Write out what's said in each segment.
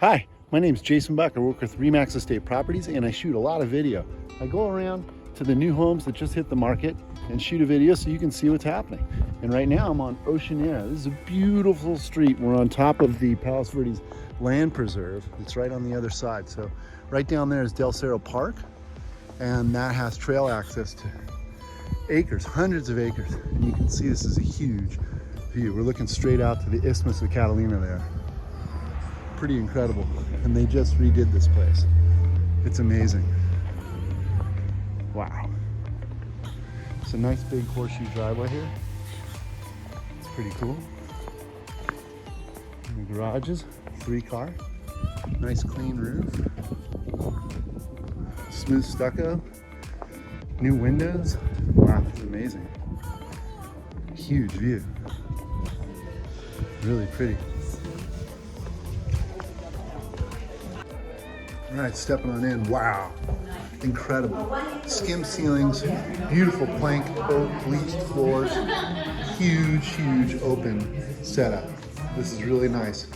Hi, my name is Jason Buck. I work with Remax Estate Properties and I shoot a lot of video. I go around to the new homes that just hit the market and shoot a video so you can see what's happening. And right now I'm on Oceanaire. This is a beautiful street. We're on top of the Palos Verdes land preserve. It's right on the other side. So right down there is Del Cerro Park, and that has trail access to acres, hundreds of acres. And you can see this is a huge view. We're looking straight out to the Isthmus of Catalina there. Pretty incredible. And they just redid this place. It's amazing. Wow. It's a nice big horseshoe driveway here. It's pretty cool. And the garages, 3-car. Nice clean roof. Smooth stucco. New windows. Wow, it's amazing. Huge view. Really pretty. All right, stepping on in. Wow, incredible. Skim ceilings, beautiful plank oak bleached floors, huge open setup. This is really nice.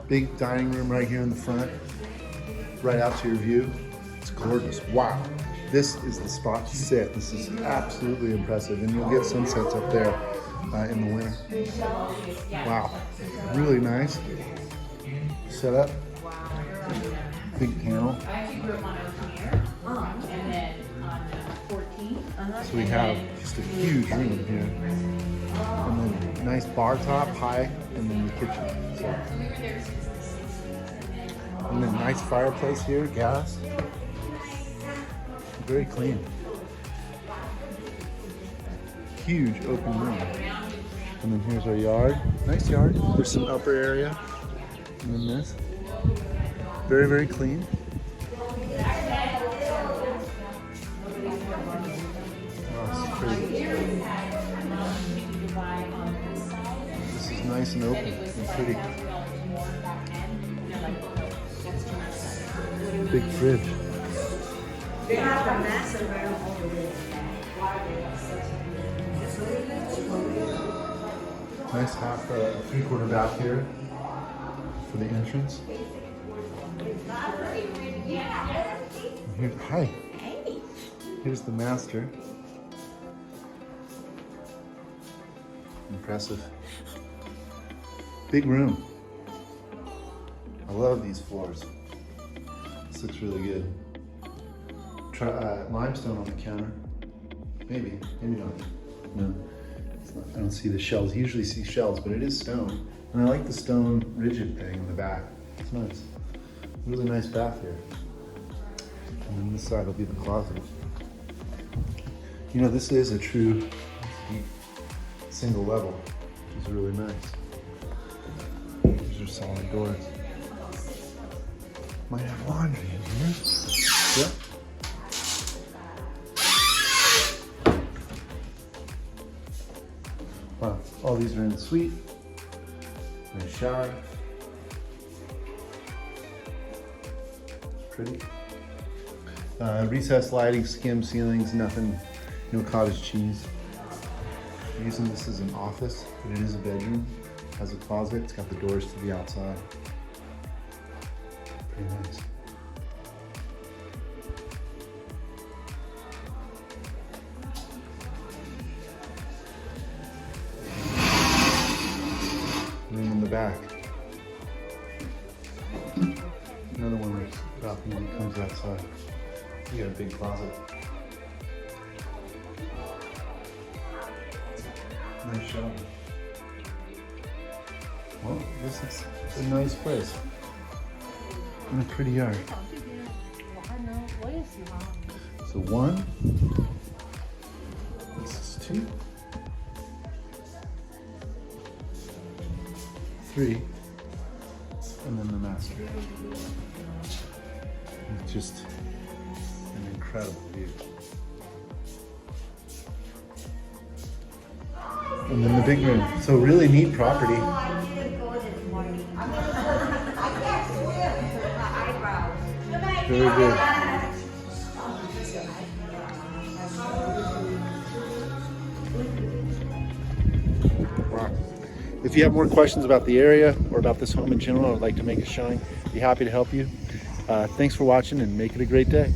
Big dining room right here in the front, right out to your view. It's gorgeous. Wow, this is the spot to sit. This is absolutely impressive, and you'll get sunsets up there in the winter. Wow, really nice setup. Big panel. I actually grew up on Oceanaire, and then on 14. So we have just a huge room here. And then nice bar top, high, and then the kitchen. So. And then nice fireplace here, gas. Very clean. Huge open room. And then here's our yard. Nice yard. There's some upper area. And then this. Very clean. Oh, it's pretty. This is nice and open and pretty. Big fridge. They have a massive room over there. Nice half, 3/4 bath here for the entrance. Here, hi. Here's the master. Impressive. Big room. I love these floors. This looks really good. Try limestone on the counter. Maybe not. No, it's not. I don't see the shells. You usually see shells, but it is stone. And I like the stone rigid thing in the back. It's nice. Really nice bath here. And then this side will be the closet. You know, this is a true single level, which is really nice. These are solid doors. Might have laundry in here. Yep. Wow, all these are in the suite. Nice shower. Pretty. Recessed lighting, skim ceilings, nothing, no cottage cheese. I'm using this as an office, but it is a bedroom. It has a closet, it's got the doors to the outside. Pretty nice. Room in the back. Another one where balcony comes outside. You got a big closet. Nice shower. Well, this is a nice place. And a pretty yard. So 1. This is 2. 3. And then the master. It's just an incredible view. And then the big room. So really neat property. I didn't go this morning. I can't swim. My eyebrows. Very good. Wow. If you have more questions about the area or about this home in general, or would like to make it shine, be happy to help you. Thanks for watching, and make it a great day.